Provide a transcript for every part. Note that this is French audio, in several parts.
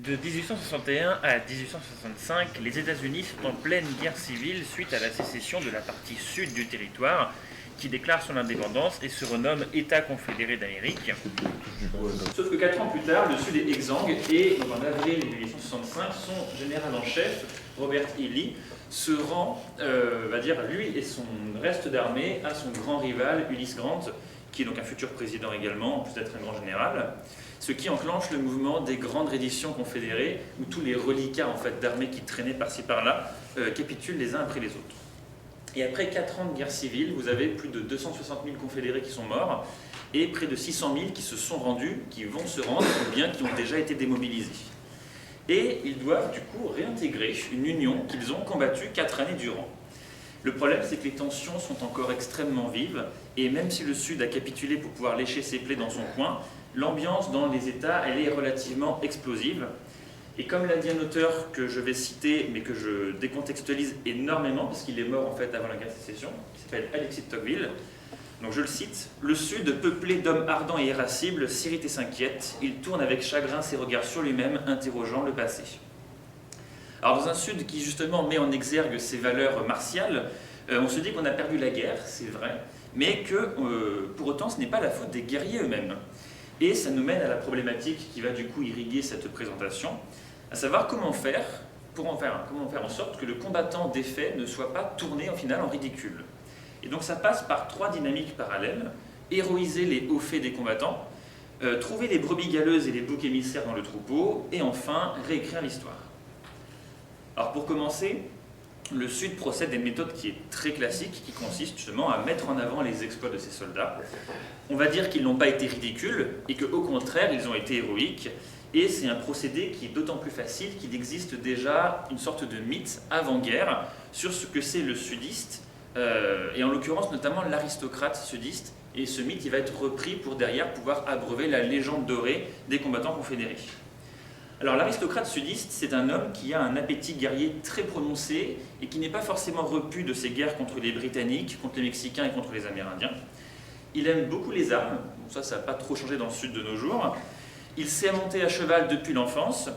De 1861 à 1865, les États-Unis sont en pleine guerre civile suite à la sécession de la partie sud du territoire, qui déclare son indépendance et se renomme État confédéré d'Amérique. Sauf que 4 ans plus tard, le Sud est exsangue et donc en avril 1865, son général en chef, Robert E. Lee, se rend, lui et son reste d'armée, à son grand rival Ulysses Grant, qui est donc un futur président également, en plus d'être un grand général, ce qui enclenche le mouvement des grandes redditions confédérées, où tous les reliquats en fait, d'armées qui traînaient par-ci par-là capitulent les uns après les autres. Et après 4 ans de guerre civile, vous avez plus de 260 000 confédérés qui sont morts, et près de 600 000 qui se sont rendus, qui vont se rendre, ou bien qui ont déjà été démobilisés. Et ils doivent du coup réintégrer une union qu'ils ont combattue 4 années durant. Le problème, c'est que les tensions sont encore extrêmement vives, et même si le Sud a capitulé pour pouvoir lécher ses plaies dans son coin, l'ambiance dans les États, elle est relativement explosive. Et comme l'a dit un auteur que je vais citer, mais que je décontextualise énormément, parce qu'il est mort en fait avant la guerre de sécession, qui s'appelle Alexis de Tocqueville, donc je le cite, « Le Sud, peuplé d'hommes ardents et irascibles, s'irrite et s'inquiète, il tourne avec chagrin ses regards sur lui-même, interrogeant le passé. » Alors dans un Sud qui justement met en exergue ses valeurs martiales, on se dit qu'on a perdu la guerre, c'est vrai, mais que pour autant ce n'est pas la faute des guerriers eux-mêmes. Et ça nous mène à la problématique qui va du coup irriguer cette présentation, à savoir comment faire en sorte que le combattant défait ne soit pas tourné en final en ridicule. Et donc ça passe par 3 dynamiques parallèles: héroïser les hauts faits des combattants, trouver les brebis galeuses et les boucs émissaires dans le troupeau, et enfin réécrire l'histoire. Alors pour commencer, le Sud procède à une méthode qui est très classique, qui consiste justement à mettre en avant les exploits de ses soldats. On va dire qu'ils n'ont pas été ridicules et qu'au contraire, ils ont été héroïques. Et c'est un procédé qui est d'autant plus facile qu'il existe déjà une sorte de mythe avant-guerre sur ce que c'est le sudiste, et en l'occurrence notamment l'aristocrate sudiste. Et ce mythe, il va être repris pour derrière pouvoir abreuver la légende dorée des combattants confédérés. Alors l'aristocrate sudiste, c'est un homme qui a un appétit guerrier très prononcé et qui n'est pas forcément repu de ses guerres contre les Britanniques, contre les Mexicains et contre les Amérindiens. Il aime beaucoup les armes, ça n'a pas trop changé dans le Sud de nos jours. Il sait monter à cheval depuis l'enfance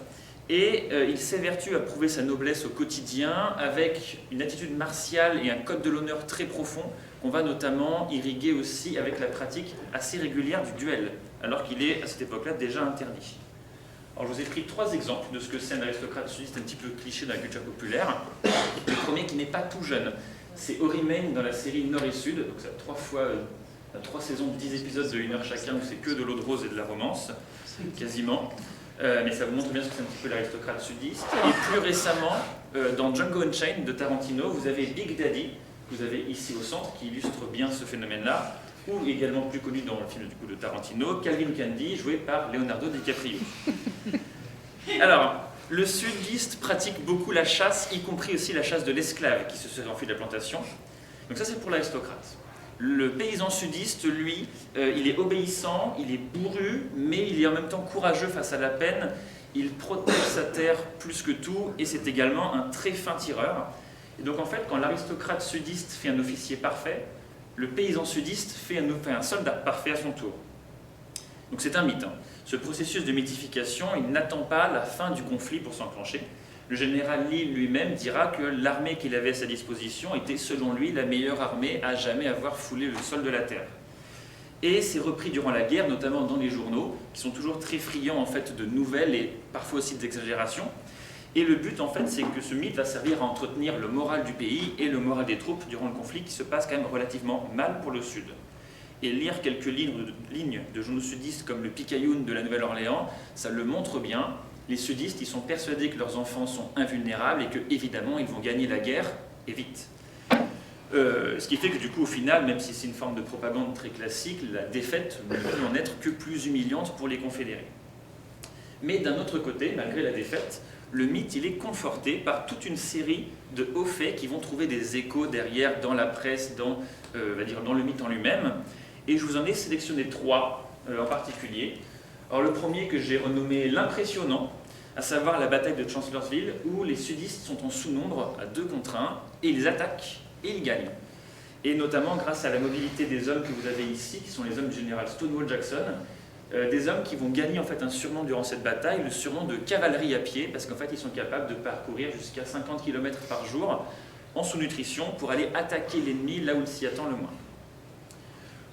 et il s'évertue à prouver sa noblesse au quotidien avec une attitude martiale et un code de l'honneur très profond qu'on va notamment irriguer aussi avec la pratique assez régulière du duel, alors qu'il est à cette époque-là déjà interdit. Alors, je vous ai pris 3 exemples de ce que c'est un aristocrate sudiste un petit peu cliché dans la culture populaire. Le premier qui n'est pas tout jeune, c'est Orymain dans la série Nord et Sud, donc ça a 3 saisons de 10 épisodes de 1 heure chacun où c'est que de l'eau de rose et de la romance, quasiment. Mais ça vous montre bien ce que c'est un petit peu l'aristocrate sudiste. Et plus récemment, dans Django Unchained de Tarantino, vous avez Big Daddy, que vous avez ici au centre, qui illustre bien ce phénomène-là, ou également plus connu dans le film de Tarantino, Calvin Candy, joué par Leonardo DiCaprio. Alors, le sudiste pratique beaucoup la chasse, y compris aussi la chasse de l'esclave qui se serait enfui de la plantation. Donc ça, c'est pour l'aristocrate. Le paysan sudiste, lui, il est obéissant, il est bourru, mais il est en même temps courageux face à la peine. Il protège sa terre plus que tout, et c'est également un très fin tireur. Et donc en fait, quand l'aristocrate sudiste fait un officier parfait, le paysan sudiste fait un soldat parfait à son tour. Donc c'est un mythe. Ce processus de mythification, il n'attend pas la fin du conflit pour s'enclencher. Le général Lee lui-même dira que l'armée qu'il avait à sa disposition était selon lui la meilleure armée à jamais avoir foulé le sol de la terre. Et c'est repris durant la guerre, notamment dans les journaux, qui sont toujours très friands en fait, de nouvelles et parfois aussi d'exagérations. Et le but, en fait, c'est que ce mythe va servir à entretenir le moral du pays et le moral des troupes durant le conflit qui se passe quand même relativement mal pour le Sud. Et lire quelques lignes de journaux sudistes comme le Picayune de la Nouvelle-Orléans, ça le montre bien. Les sudistes, ils sont persuadés que leurs enfants sont invulnérables et que, évidemment, ils vont gagner la guerre, et vite. Ce qui fait que, du coup, au final, même si c'est une forme de propagande très classique, la défaite ne peut en être que plus humiliante pour les confédérés. Mais d'un autre côté, malgré la défaite, le mythe, il est conforté par toute une série de hauts faits qui vont trouver des échos derrière dans la presse, dans le mythe en lui-même. Et je vous en ai sélectionné 3 en particulier. Alors le premier que j'ai renommé l'impressionnant, à savoir la bataille de Chancellorsville, où les sudistes sont en sous-nombre à 2 contre 1, et ils attaquent et ils gagnent. Et notamment grâce à la mobilité des hommes que vous avez ici, qui sont les hommes du général Stonewall Jackson, des hommes qui vont gagner en fait un surnom durant cette bataille, le surnom de cavalerie à pied, parce qu'en fait ils sont capables de parcourir jusqu'à 50 km par jour en sous-nutrition pour aller attaquer l'ennemi là où il s'y attend le moins.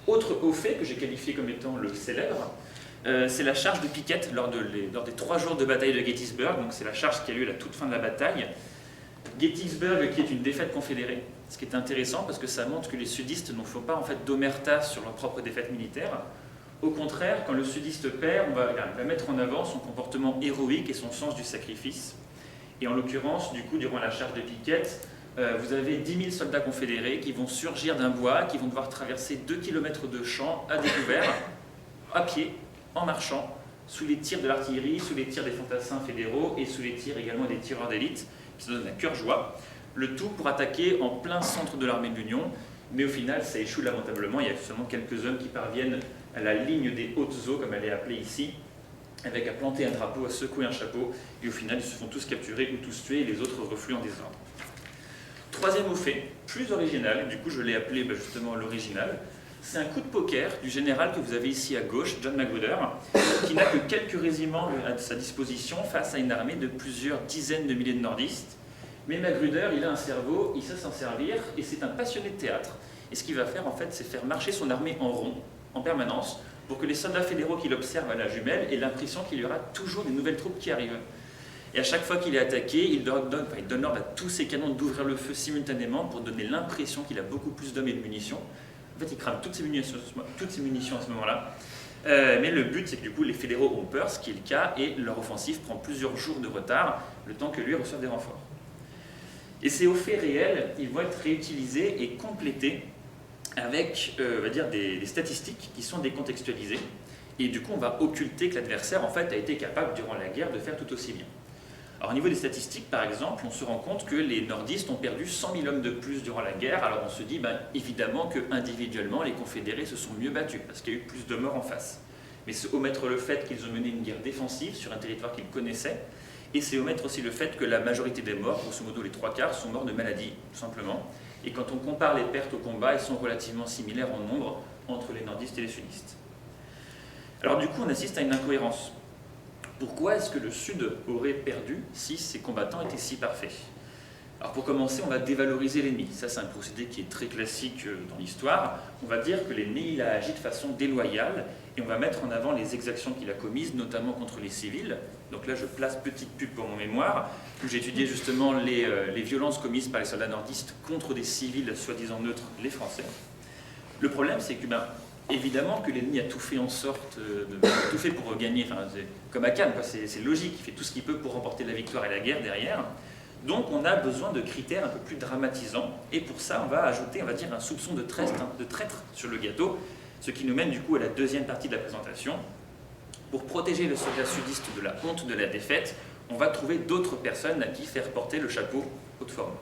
Autre haut fait que j'ai qualifié comme étant le célèbre, c'est la charge de Pickett lors des 3 jours de bataille de Gettysburg. Donc c'est la charge qui a lieu à la toute fin de la bataille. Gettysburg qui est une défaite confédérée, ce qui est intéressant parce que ça montre que les sudistes n'en font pas en fait d'omerta sur leur propre défaite militaire. Au contraire, quand le sudiste perd, on va mettre en avant son comportement héroïque et son sens du sacrifice. Et en l'occurrence, du coup, durant la charge de Pickett, vous avez 10 000 soldats confédérés qui vont surgir d'un bois, qui vont devoir traverser 2 km de champs à découvert, à pied, en marchant, sous les tirs de l'artillerie, sous les tirs des fantassins fédéraux et sous les tirs également des tireurs d'élite, qui se donnent à cœur joie. Le tout pour attaquer en plein centre de l'armée de l'Union, mais au final, ça échoue lamentablement. Il y a seulement quelques hommes qui parviennent à la ligne des hautes eaux, comme elle est appelée ici, avec à planter un drapeau, à secouer un chapeau, et au final, ils se font tous capturer ou tous tués, et les autres refluent en désordre. Troisième au fait, plus original, du coup je l'ai appelé justement l'original, c'est un coup de poker du général que vous avez ici à gauche, John Magruder, qui n'a que quelques régiments à sa disposition face à une armée de plusieurs dizaines de milliers de nordistes. Mais Magruder, il a un cerveau, il sait s'en servir, et c'est un passionné de théâtre. Et ce qu'il va faire, en fait, c'est faire marcher son armée en rond, en permanence, pour que les soldats fédéraux qui l'observent à la jumelle aient l'impression qu'il y aura toujours des nouvelles troupes qui arrivent. Et à chaque fois qu'il est attaqué, il donne l'ordre à tous ses canons d'ouvrir le feu simultanément pour donner l'impression qu'il a beaucoup plus d'hommes et de munitions. En fait, il crame toutes ses munitions à ce moment-là. Mais le but, c'est que du coup, les fédéraux ont peur, ce qui est le cas, et leur offensive prend plusieurs jours de retard, le temps que lui reçoive des renforts. Et ces hauts faits réels, ils vont être réutilisés et complétés avec, on va dire, des statistiques qui sont décontextualisées. Et du coup, on va occulter que l'adversaire, en fait, a été capable, durant la guerre, de faire tout aussi bien. Alors, au niveau des statistiques, par exemple, on se rend compte que les nordistes ont perdu 100 000 hommes de plus durant la guerre. Alors, on se dit, évidemment, qu'individuellement, les confédérés se sont mieux battus, parce qu'il y a eu plus de morts en face. Mais c'est omettre le fait qu'ils ont mené une guerre défensive sur un territoire qu'ils connaissaient, et c'est omettre aussi le fait que la majorité des morts, grosso modo les 3/4, sont morts de maladie, tout simplement. Et quand on compare les pertes au combat, elles sont relativement similaires en nombre entre les nordistes et les sudistes. Alors du coup, on assiste à une incohérence. Pourquoi est-ce que le Sud aurait perdu si ses combattants étaient si parfaits? Alors pour commencer, on va dévaloriser l'ennemi. Ça, c'est un procédé qui est très classique dans l'histoire. On va dire que l'ennemi il a agi de façon déloyale et on va mettre en avant les exactions qu'il a commises, notamment contre les civils. Donc là, je place petite pub pour mon mémoire, où j'ai étudié justement les violences commises par les soldats nordistes contre des civils soi-disant neutres, les Français. Le problème, c'est que évidemment que l'ennemi a tout fait en sorte tout fait pour gagner, comme à Cannes, c'est logique, il fait tout ce qu'il peut pour remporter la victoire et la guerre derrière. Donc on a besoin de critères un peu plus dramatisants, et pour ça on va ajouter, on va dire, un soupçon de traître sur le gâteau, ce qui nous mène du coup à la deuxième partie de la présentation. Pour protéger le soldat sudiste de la honte de la défaite, on va trouver d'autres personnes à qui faire porter le chapeau haute forme.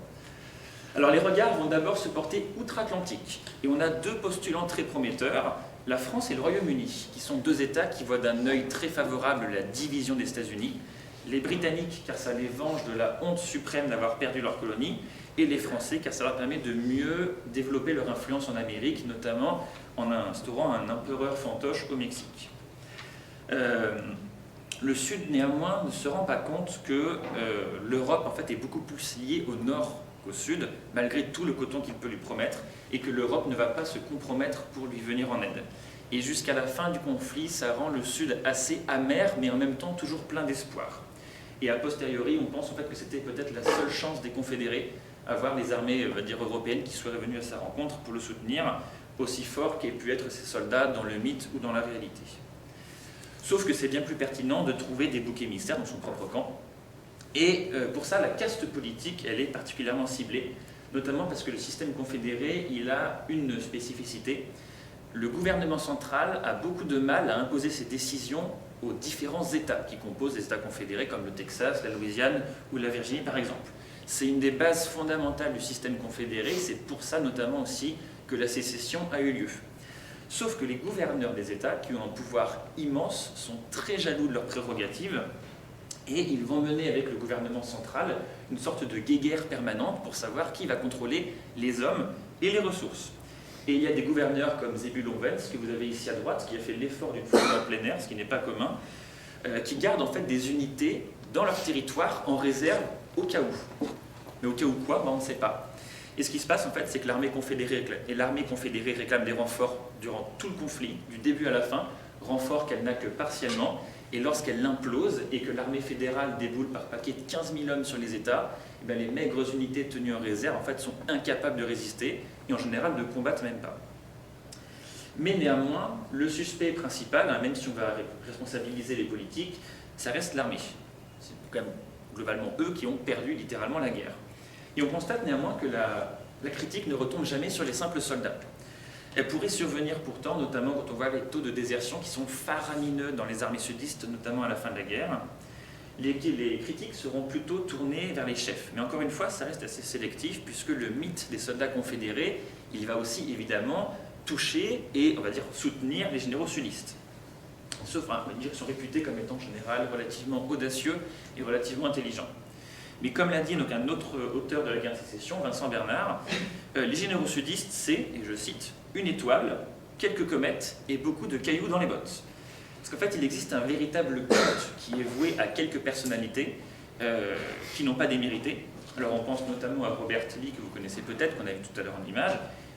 Alors les regards vont d'abord se porter outre-Atlantique, et on a deux postulants très prometteurs, la France et le Royaume-Uni, qui sont deux États qui voient d'un œil très favorable la division des États-Unis, les Britanniques car ça les venge de la honte suprême d'avoir perdu leur colonie, et les Français car ça leur permet de mieux développer leur influence en Amérique, notamment en instaurant un empereur fantoche au Mexique. Le Sud néanmoins ne se rend pas compte que l'Europe en fait est beaucoup plus liée au nord qu'au sud, malgré tout le coton qu'il peut lui promettre, et que l'Europe ne va pas se compromettre pour lui venir en aide. Et jusqu'à la fin du conflit, ça rend le Sud assez amer, mais en même temps toujours plein d'espoir. Et a posteriori, on pense en fait que c'était peut-être la seule chance des confédérés à voir les armées européennes qui seraient venues à sa rencontre pour le soutenir, aussi fort qu'aient pu être ses soldats dans le mythe ou dans la réalité. Sauf que c'est bien plus pertinent de trouver des boucs émissaires dans son propre camp. Et pour ça, la caste politique, elle est particulièrement ciblée, notamment parce que le système confédéré, il a une spécificité. Le gouvernement central a beaucoup de mal à imposer ses décisions aux différents États qui composent les États confédérés, comme le Texas, la Louisiane ou la Virginie par exemple. C'est une des bases fondamentales du système confédéré, c'est pour ça notamment aussi que la sécession a eu lieu. Sauf que les gouverneurs des États, qui ont un pouvoir immense, sont très jaloux de leurs prérogatives, et ils vont mener avec le gouvernement central une sorte de guéguerre permanente pour savoir qui va contrôler les hommes et les ressources. Et il y a des gouverneurs comme Zebulon Wentz, que vous avez ici à droite, qui a fait l'effort d'une fouille en plein air, ce qui n'est pas commun, qui gardent en fait des unités dans leur territoire en réserve au cas où. Mais au cas où quoi, on ne sait pas. Et ce qui se passe en fait, c'est que l'armée confédérée réclame des renforts durant tout le conflit, du début à la fin, renforts qu'elle n'a que partiellement. Et lorsqu'elle implose et que l'armée fédérale déboule par paquet de 15 000 hommes sur les États, eh bien, les maigres unités tenues en réserve en fait, sont incapables de résister et en général ne combattent même pas. Mais néanmoins, le suspect principal, même si on va responsabiliser les politiques, ça reste l'armée. C'est quand même globalement eux qui ont perdu littéralement la guerre. Et on constate néanmoins que la critique ne retombe jamais sur les simples soldats. Elle pourrait survenir pourtant, notamment quand on voit les taux de désertion qui sont faramineux dans les armées sudistes, notamment à la fin de la guerre. Les critiques seront plutôt tournées vers les chefs. Mais encore une fois, ça reste assez sélectif, puisque le mythe des soldats confédérés, il va aussi évidemment toucher et, on va dire, soutenir les généraux sudistes. Sauf, on va dire qu'ils sont réputés comme étant en général relativement audacieux et relativement intelligents. Mais comme l'a dit donc, un autre auteur de la guerre de sécession, Vincent Bernard, les généraux sudistes, c'est, et je cite, une étoile, quelques comètes et beaucoup de cailloux dans les bottes. Parce qu'en fait, il existe un véritable culte qui est voué à quelques personnalités qui n'ont pas démérité. Alors on pense notamment à Robert Lee, que vous connaissez peut-être, qu'on a vu tout à l'heure en image,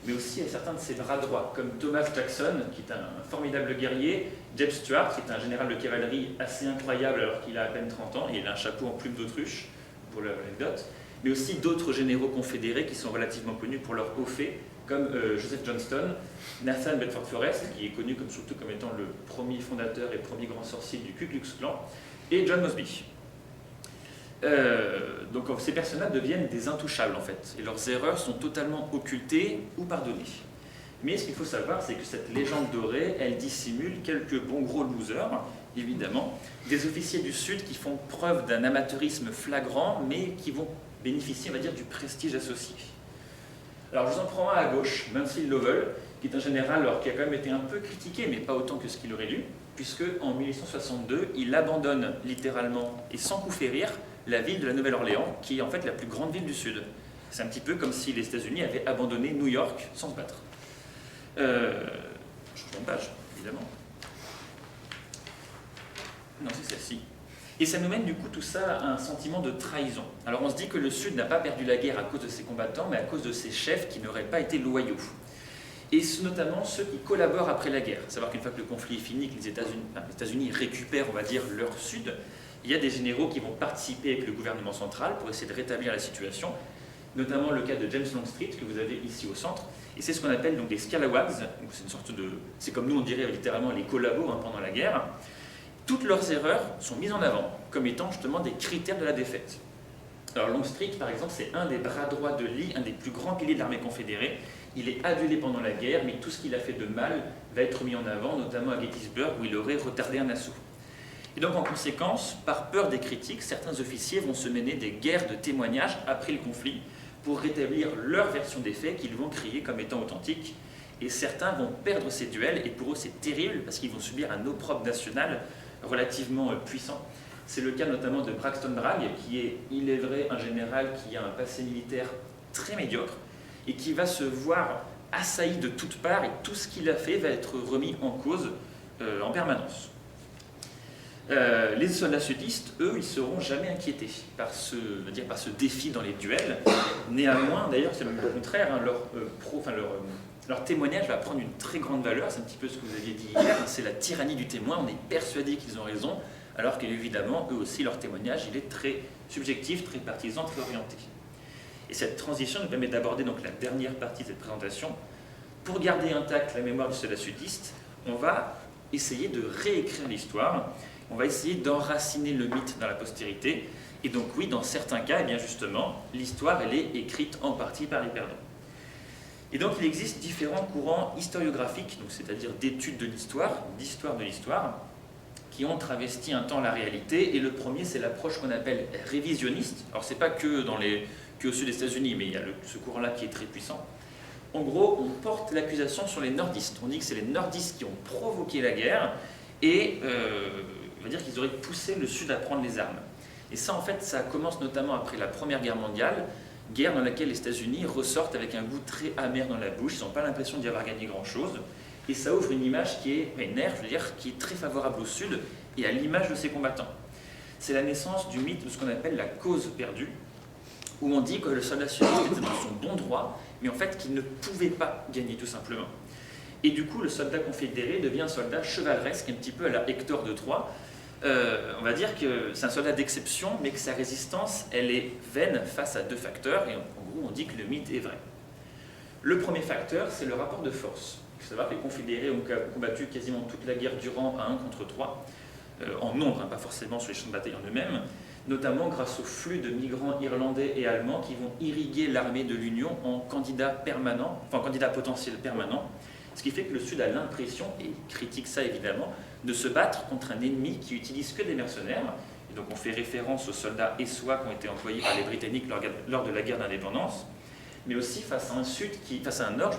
mais aussi à certains de ses bras droits, comme Thomas Jackson, qui est un formidable guerrier, Jeb Stuart, qui est un général de cavalerie assez incroyable alors qu'il a à peine 30 ans, et il a un chapeau en plume d'autruche, pour l'anecdote, mais aussi d'autres généraux confédérés qui sont relativement connus pour leur haut fait, comme Joseph Johnston, Nathan Bedford Forrest, qui est connu surtout comme étant le premier fondateur et premier grand sorcier du Ku Klux Klan, et John Mosby. Donc ces personnages deviennent des intouchables en fait, et leurs erreurs sont totalement occultées ou pardonnées. Mais ce qu'il faut savoir, c'est que cette légende dorée, elle dissimule quelques bons gros losers, évidemment, des officiers du Sud qui font preuve d'un amateurisme flagrant, mais qui vont bénéficier, on va dire, du prestige associé. Alors je vous en prends un à gauche, Mansfield Lovell, qui est un général qui a quand même été un peu critiqué, mais pas autant que ce qu'il aurait dû, puisque en 1862, il abandonne littéralement et sans coup férir la ville de la Nouvelle-Orléans, qui est en fait la plus grande ville du Sud. C'est un petit peu comme si les États-Unis avaient abandonné New York sans se battre. Je change de page, évidemment. Non, c'est celle-ci. Et ça nous mène du coup tout ça à un sentiment de trahison. Alors on se dit que le Sud n'a pas perdu la guerre à cause de ses combattants, mais à cause de ses chefs qui n'auraient pas été loyaux. Et notamment ceux qui collaborent après la guerre. Savoir qu'une fois que le conflit est fini, que les États-Unis récupèrent, on va dire, leur Sud, il y a des généraux qui vont participer avec le gouvernement central pour essayer de rétablir la situation, notamment le cas de James Longstreet, que vous avez ici au centre. Et c'est ce qu'on appelle donc des scalawags. C'est une sorte de... C'est comme nous on dirait littéralement les collabos pendant la guerre. Toutes leurs erreurs sont mises en avant comme étant justement des critères de la défaite. Alors Longstreet, par exemple, c'est un des bras droits de Lee, un des plus grands piliers de l'armée confédérée. Il est adulé pendant la guerre, mais tout ce qu'il a fait de mal va être mis en avant, notamment à Gettysburg, où il aurait retardé un assaut. Et donc en conséquence, par peur des critiques, certains officiers vont se mener des guerres de témoignages après le conflit pour rétablir leur version des faits qu'ils vont crier comme étant authentiques. Et certains vont perdre ces duels, et pour eux c'est terrible parce qu'ils vont subir un opprobre national relativement puissant. C'est le cas notamment de Braxton Bragg, qui est, il est vrai, un général qui a un passé militaire très médiocre et qui va se voir assailli de toutes parts, et tout ce qu'il a fait va être remis en cause en permanence. Les soldats sudistes, eux, ils ne seront jamais inquiétés par ce défi dans les duels. Néanmoins, d'ailleurs, c'est même le contraire, leur témoignage va prendre une très grande valeur. C'est un petit peu ce que vous aviez dit hier, c'est la tyrannie du témoin. On est persuadé qu'ils ont raison, alors qu'évidemment, eux aussi, leur témoignage, il est très subjectif, très partisan, très orienté. Et cette transition nous permet d'aborder donc la dernière partie de cette présentation. Pour garder intacte la mémoire du soldat sudiste, on va essayer de réécrire l'histoire. On va essayer d'enraciner le mythe dans la postérité. Et donc oui, dans certains cas, eh bien justement, l'histoire, elle est écrite en partie par les perdants. Et donc il existe différents courants historiographiques, c'est-à-dire d'études de l'histoire, d'histoire de l'histoire, qui ont travesti un temps la réalité. Et le premier, c'est l'approche qu'on appelle révisionniste. Alors c'est pas que au sud des États-Unis, mais il y a ce courant-là qui est très puissant. En gros, on porte l'accusation sur les nordistes. On dit que c'est les nordistes qui ont provoqué la guerre, et on va dire qu'ils auraient poussé le Sud à prendre les armes. Et ça, en fait, ça commence notamment après la Première Guerre mondiale, Guerre dans laquelle les États-Unis ressortent avec un goût très amer dans la bouche, ils n'ont pas l'impression d'y avoir gagné grand-chose, et ça ouvre une image qui est, qui est très favorable au Sud et à l'image de ses combattants. C'est la naissance du mythe de ce qu'on appelle la cause perdue, où on dit que le soldat sioniste était dans son bon droit, mais en fait qu'il ne pouvait pas gagner tout simplement. Et du coup, le soldat confédéré devient un soldat chevaleresque, un petit peu à la Hector de Troie. On va dire que c'est un soldat d'exception, mais que sa résistance, elle est vaine face à deux facteurs, et en gros, on dit que le mythe est vrai. Le premier facteur, c'est le rapport de force. Il faut savoir que les confédérés ont combattu quasiment toute la guerre durant à 1 contre 3, en nombre, pas forcément sur les champs de bataille en eux-mêmes, notamment grâce au flux de migrants irlandais et allemands qui vont irriguer l'armée de l'Union en candidats permanents, enfin candidats potentiels permanents, ce qui fait que le Sud a l'impression, et critique ça évidemment, de se battre contre un ennemi qui utilise que des mercenaires. Et donc on fait référence aux soldats essois qui ont été employés par les Britanniques lors de la guerre d'indépendance, mais aussi face à un Nord,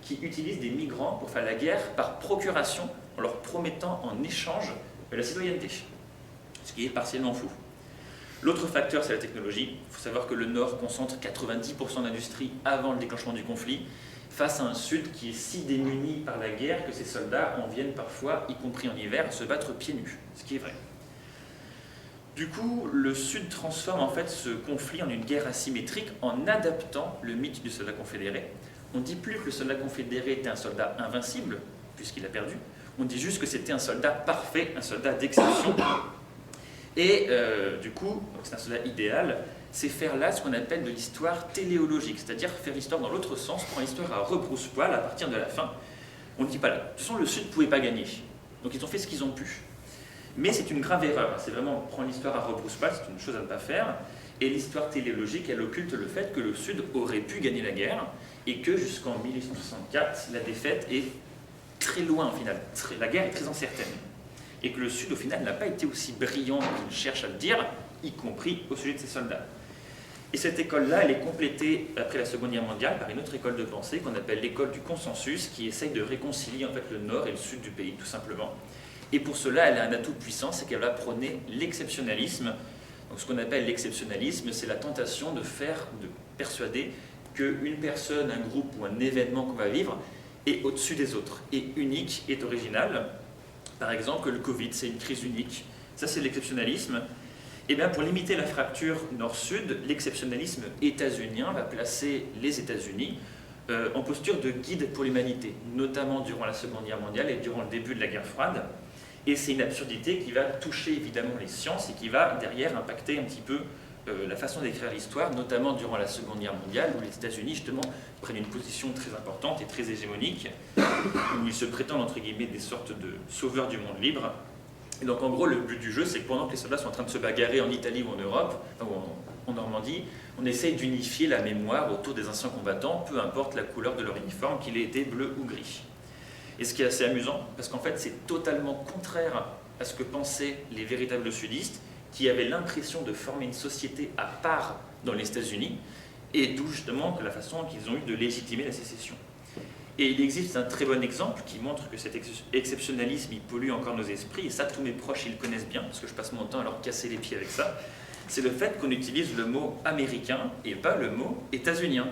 qui utilise des migrants pour faire la guerre par procuration, en leur promettant en échange la citoyenneté, ce qui est partiellement fou. L'autre facteur, c'est la technologie. Il faut savoir que le Nord concentre 90% d'industrie avant le déclenchement du conflit, face à un Sud qui est si démuni par la guerre que ses soldats en viennent parfois, y compris en hiver, se battre pieds nus, ce qui est vrai. Du coup, le Sud transforme en fait ce conflit en une guerre asymétrique en adaptant le mythe du soldat confédéré. On ne dit plus que le soldat confédéré était un soldat invincible, puisqu'il a perdu. On dit juste que c'était un soldat parfait, un soldat d'exception. Et du coup, c'est un soldat idéal, c'est faire là ce qu'on appelle de l'histoire téléologique, c'est-à-dire faire l'histoire dans l'autre sens, prendre l'histoire à rebrousse-poil à partir de la fin. On ne dit pas là. De toute façon, le Sud ne pouvait pas gagner. Donc ils ont fait ce qu'ils ont pu. Mais c'est une grave erreur. C'est vraiment prendre l'histoire à rebrousse-poil, c'est une chose à ne pas faire. Et l'histoire téléologique, elle occulte le fait que le Sud aurait pu gagner la guerre et que jusqu'en 1864, la défaite est très loin au final. La guerre est très incertaine. Et que le Sud, au final, n'a pas été aussi brillant qu'il cherche à le dire, y compris au sujet de ses soldats. Et cette école-là, elle est complétée après la Seconde Guerre mondiale par une autre école de pensée qu'on appelle l'école du consensus, qui essaye de réconcilier en fait le nord et le sud du pays, tout simplement. Et pour cela, elle a un atout puissant, c'est qu'elle va prôner l'exceptionnalisme. Donc, ce qu'on appelle l'exceptionnalisme, c'est la tentation de persuader qu'une personne, un groupe ou un événement qu'on va vivre est au-dessus des autres, est unique, est original. Par exemple, le Covid, c'est une crise unique. Ça, c'est l'exceptionnalisme. Et bien, pour limiter la fracture nord-sud, l'exceptionnalisme états-unien va placer les États-Unis en posture de guide pour l'humanité, notamment durant la Seconde Guerre mondiale et durant le début de la guerre froide. Et c'est une absurdité qui va toucher évidemment les sciences et qui va derrière impacter un petit peu la façon d'écrire l'histoire, notamment durant la Seconde Guerre mondiale, où les États-Unis justement prennent une position très importante et très hégémonique, où ils se prétendent entre guillemets des sortes de sauveurs du monde libre. Et donc en gros, le but du jeu, c'est que pendant que les soldats sont en train de se bagarrer en Italie ou en Europe, ou en Normandie, on essaye d'unifier la mémoire autour des anciens combattants, peu importe la couleur de leur uniforme, qu'il ait été bleu ou gris. Et ce qui est assez amusant, parce qu'en fait c'est totalement contraire à ce que pensaient les véritables sudistes, qui avaient l'impression de former une société à part dans les États-Unis, et d'où justement que la façon qu'ils ont eu de légitimer la sécession. Et il existe un très bon exemple qui montre que cet exceptionnalisme, il pollue encore nos esprits, et ça, tous mes proches, ils le connaissent bien, parce que je passe mon temps à leur casser les pieds avec ça, c'est le fait qu'on utilise le mot américain et pas le mot états-unien.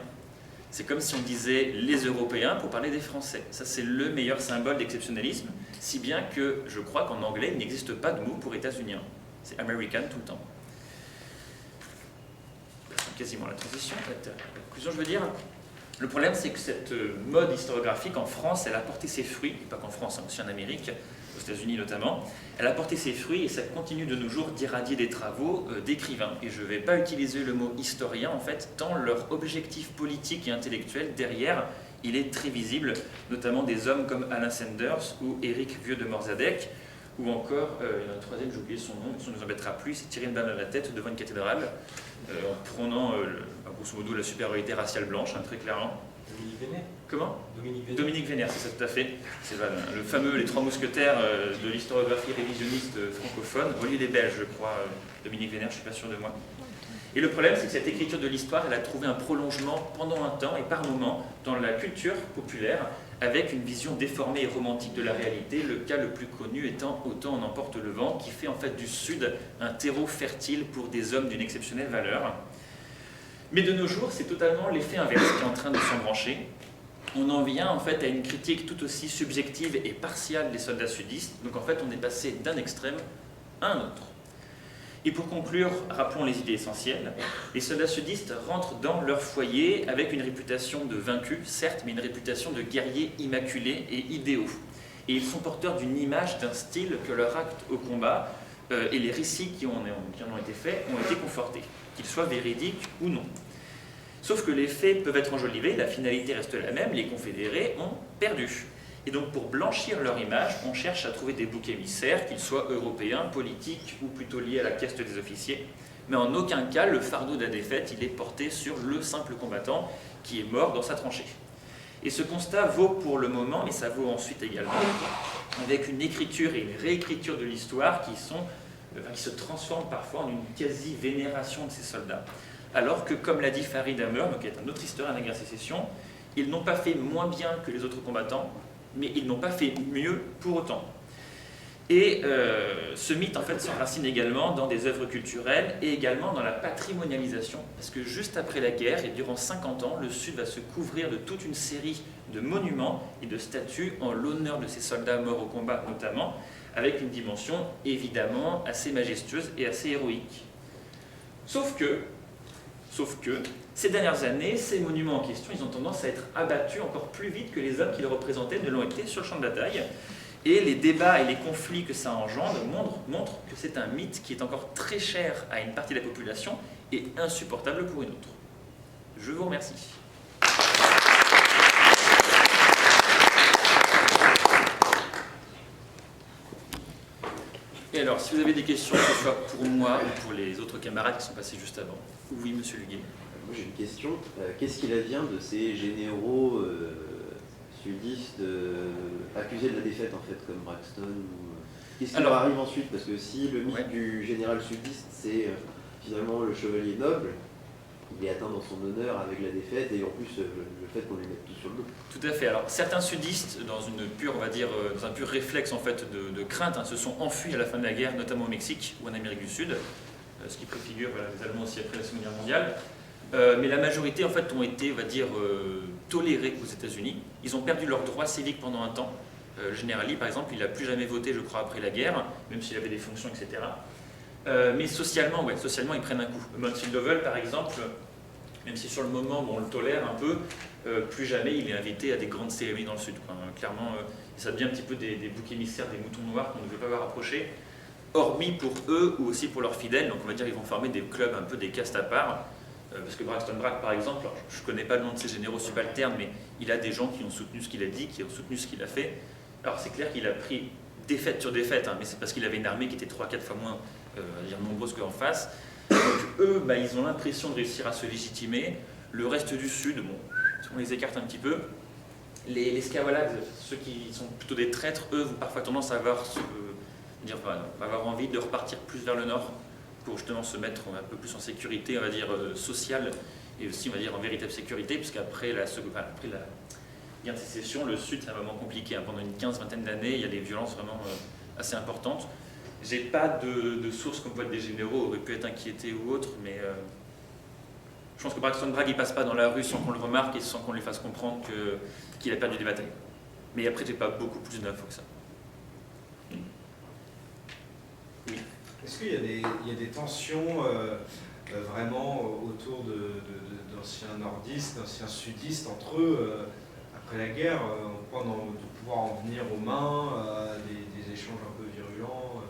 C'est comme si on disait les Européens pour parler des Français. Ça, c'est le meilleur symbole d'exceptionnalisme, si bien que je crois qu'en anglais, il n'existe pas de mot pour états-unien. C'est American tout le temps. Quasiment la transition, la conclusion, je veux dire. Le problème, c'est que cette mode historiographique en France, elle a porté ses fruits, et pas qu'en France, aussi en Amérique, aux États-Unis notamment, elle a porté ses fruits et ça continue de nos jours d'irradier des travaux d'écrivains. Et je ne vais pas utiliser le mot historien, en fait, tant leur objectif politique et intellectuel derrière, il est très visible, notamment des hommes comme Alain Sanders ou Éric Vieux de Morzadec, ou encore, il y en a un troisième, j'ai oublié son nom, ça ne nous embêtera plus, c'est tirer une balle dans la tête devant une cathédrale, en prônant, grosso modo, la supériorité raciale blanche, très clairement. Dominique Vénère. Comment ? Dominique Vénère. Dominique Vénère, c'est ça tout à fait. C'est le fameux Les Trois Mousquetaires de l'historiographie révisionniste francophone. Bon, lui, il est belge, je crois, Dominique Vénère, je ne suis pas sûr de moi. Et le problème, c'est que cette écriture de l'histoire, elle a trouvé un prolongement pendant un temps et par moments dans la culture populaire, avec une vision déformée et romantique de la réalité, le cas le plus connu étant Autant en emporte le vent, qui fait en fait du Sud un terreau fertile pour des hommes d'une exceptionnelle valeur. Mais de nos jours, c'est totalement l'effet inverse qui est en train de s'embrancher. On en vient en fait à une critique tout aussi subjective et partiale des soldats sudistes. Donc en fait, on est passé d'un extrême à un autre. Et pour conclure, rappelons les idées essentielles. Les soldats sudistes rentrent dans leur foyer avec une réputation de vaincus, certes, mais une réputation de guerriers immaculés et idéaux. Et ils sont porteurs d'une image, d'un style que leur acte au combat et les récits qui en ont été faits ont été confortés, qu'ils soient véridiques ou non. Sauf que les faits peuvent être enjolivés, la finalité reste la même, les confédérés ont perdu. Et donc pour blanchir leur image, on cherche à trouver des boucs émissaires, qu'ils soient européens, politiques ou plutôt liés à la caste des officiers. Mais en aucun cas, le fardeau de la défaite, il est porté sur le simple combattant qui est mort dans sa tranchée. Et ce constat vaut pour le moment, mais ça vaut ensuite également, avec une écriture et une réécriture de l'histoire qui se transforment parfois en une quasi-vénération de ces soldats. Alors que, comme l'a dit Farid Hammer, qui est un autre historien de la guerre de sécession, ils n'ont pas fait moins bien que les autres combattants, mais ils n'ont pas fait mieux pour autant. Et ce mythe en fait s'enracine également dans des œuvres culturelles et également dans la patrimonialisation, parce que juste après la guerre et durant 50 ans, le Sud va se couvrir de toute une série de monuments et de statues en l'honneur de ces soldats morts au combat notamment, avec une dimension évidemment assez majestueuse et assez héroïque. Sauf que, ces dernières années, ces monuments en question, ils ont tendance à être abattus encore plus vite que les hommes qui les représentaient ne l'ont été sur le champ de bataille. Et les débats et les conflits que ça engendre montrent que c'est un mythe qui est encore très cher à une partie de la population et insupportable pour une autre. Je vous remercie. Et alors, si vous avez des questions, que ce soit pour moi ou pour les autres camarades qui sont passés juste avant. Oui, monsieur Luguet. Moi j'ai une question. Qu'est-ce qu'il advient de ces généraux sudistes accusés de la défaite en fait, comme Braxton Qu'est-ce qui leur arrive ensuite? Parce que si le mythe du général sudiste c'est finalement le chevalier noble, il est atteint dans son honneur avec la défaite et en plus le fait qu'on lui mette tout sur le dos. Tout à fait. Alors certains sudistes, dans une pure, on va dire, dans un pur réflexe en fait de crainte, se sont enfuis à la fin de la guerre, notamment au Mexique ou en Amérique du Sud, ce qui préfigure les Allemands aussi après la Seconde Guerre mondiale. Mais la majorité en fait ont été, on va dire, tolérés aux États-Unis. Ils ont perdu leurs droits civiques pendant un temps. Le général Lee, par exemple, il n'a plus jamais voté, je crois, après la guerre, même s'il avait des fonctions, etc. Mais socialement, socialement, ils prennent un coup. Monsieur Lovell, par exemple, même si sur le moment on le tolère un peu, plus jamais il est invité à des grandes cérémonies dans le Sud. Clairement, ça devient un petit peu des boucs émissaires, des moutons noirs qu'on ne veut pas voir approcher, hormis pour eux ou aussi pour leurs fidèles. Donc on va dire qu'ils vont former des clubs, un peu des castes à part. Parce que Braxton Bragg, par exemple, alors, je ne connais pas le nom de ses généraux subalternes, mais il a des gens qui ont soutenu ce qu'il a dit, qui ont soutenu ce qu'il a fait. Alors c'est clair qu'il a pris défaite sur défaite, mais c'est parce qu'il avait une armée qui était 3-4 fois moins nombreuse qu'en face. Donc eux, ils ont l'impression de réussir à se légitimer. Le reste du Sud, on les écarte un petit peu. Les Scawalades, ceux qui sont plutôt des traîtres, eux, vont parfois tendance à avoir envie de repartir plus vers le nord, pour justement se mettre un peu plus en sécurité, on va dire, sociale, et aussi, on va dire, en véritable sécurité, puisqu'après la guerre de sécession, le Sud, c'est un moment compliqué. Pendant une vingtaine d'années, il y a des violences vraiment assez importantes. J'ai pas de sources comme quoi des généraux auraient pu être inquiétés ou autres, mais je pense que Braxton Bragg, il passe pas dans la rue sans qu'on le remarque et sans qu'on lui fasse comprendre qu'il a perdu des batailles. Mais après, j'ai pas beaucoup plus d'infos que ça. Oui. Est-ce qu'il y a des tensions vraiment autour d'anciens nordistes, d'anciens sudistes entre eux après la guerre, au point de pouvoir en venir aux mains, des échanges un peu virulents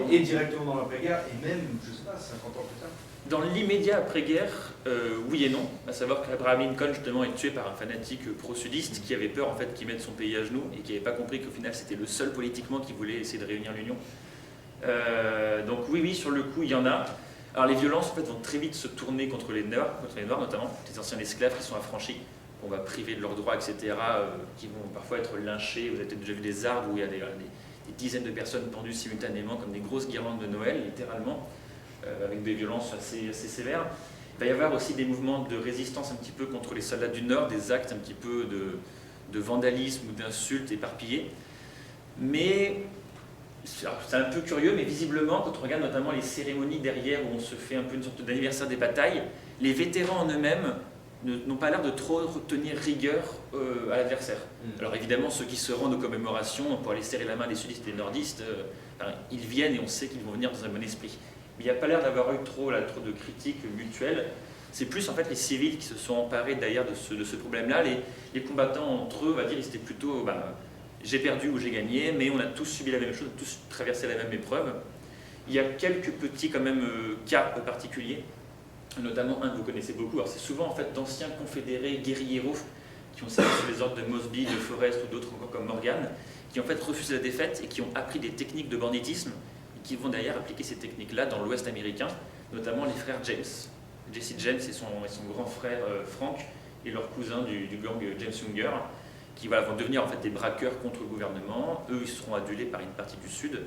et directement dans l'après-guerre, et même, je ne sais pas, 50 ans plus tard? Dans l'immédiat après-guerre, oui et non. À savoir qu'Abraham Lincoln, justement, est tué par un fanatique pro-sudiste qui avait peur en fait qu'il mette son pays à genoux et qui n'avait pas compris qu'au final c'était le seul politiquement qui voulait essayer de réunir l'Union. Donc oui, sur le coup, il y en a. Alors les violences en fait, vont très vite se tourner contre les Noirs notamment, les anciens esclaves qui sont affranchis, qu'on va priver de leurs droits, etc., qui vont parfois être lynchés. Vous avez peut-être déjà vu des arbres où il y a des dizaines de personnes pendues simultanément, comme des grosses guirlandes de Noël, littéralement, avec des violences assez sévères. Il va y avoir aussi des mouvements de résistance un petit peu contre les soldats du Nord, des actes un petit peu de vandalisme ou d'insultes éparpillés. Mais c'est un peu curieux, mais visiblement, quand on regarde notamment les cérémonies derrière où on se fait un peu une sorte d'anniversaire des batailles, les vétérans en eux-mêmes n'ont pas l'air de trop tenir rigueur à l'adversaire. Alors évidemment, ceux qui se rendent aux commémorations pour aller serrer la main des sudistes et des nordistes, ils viennent et on sait qu'ils vont venir dans un bon esprit. Mais il n'y a pas l'air d'avoir eu trop de critiques mutuelles. C'est plus en fait les civils qui se sont emparés d'ailleurs de ce problème-là. Les combattants entre eux, on va dire, ils étaient plutôt j'ai perdu ou j'ai gagné, mais on a tous subi la même chose, on a tous traversé la même épreuve. Il y a quelques petits quand même cas particuliers, notamment un que vous connaissez beaucoup. Alors c'est souvent en fait d'anciens confédérés guérilleros qui ont servi sous les ordres de Mosby, de Forrest ou d'autres encore comme Morgan, qui ont en fait refusé la défaite et qui ont appris des techniques de banditisme et qui vont d'ailleurs appliquer ces techniques-là dans l'Ouest américain, notamment les frères James. Jesse James et son grand frère Frank et leur cousin du gang James Younger, qui vont devenir en fait des braqueurs contre le gouvernement. Eux, ils seront adulés par une partie du Sud.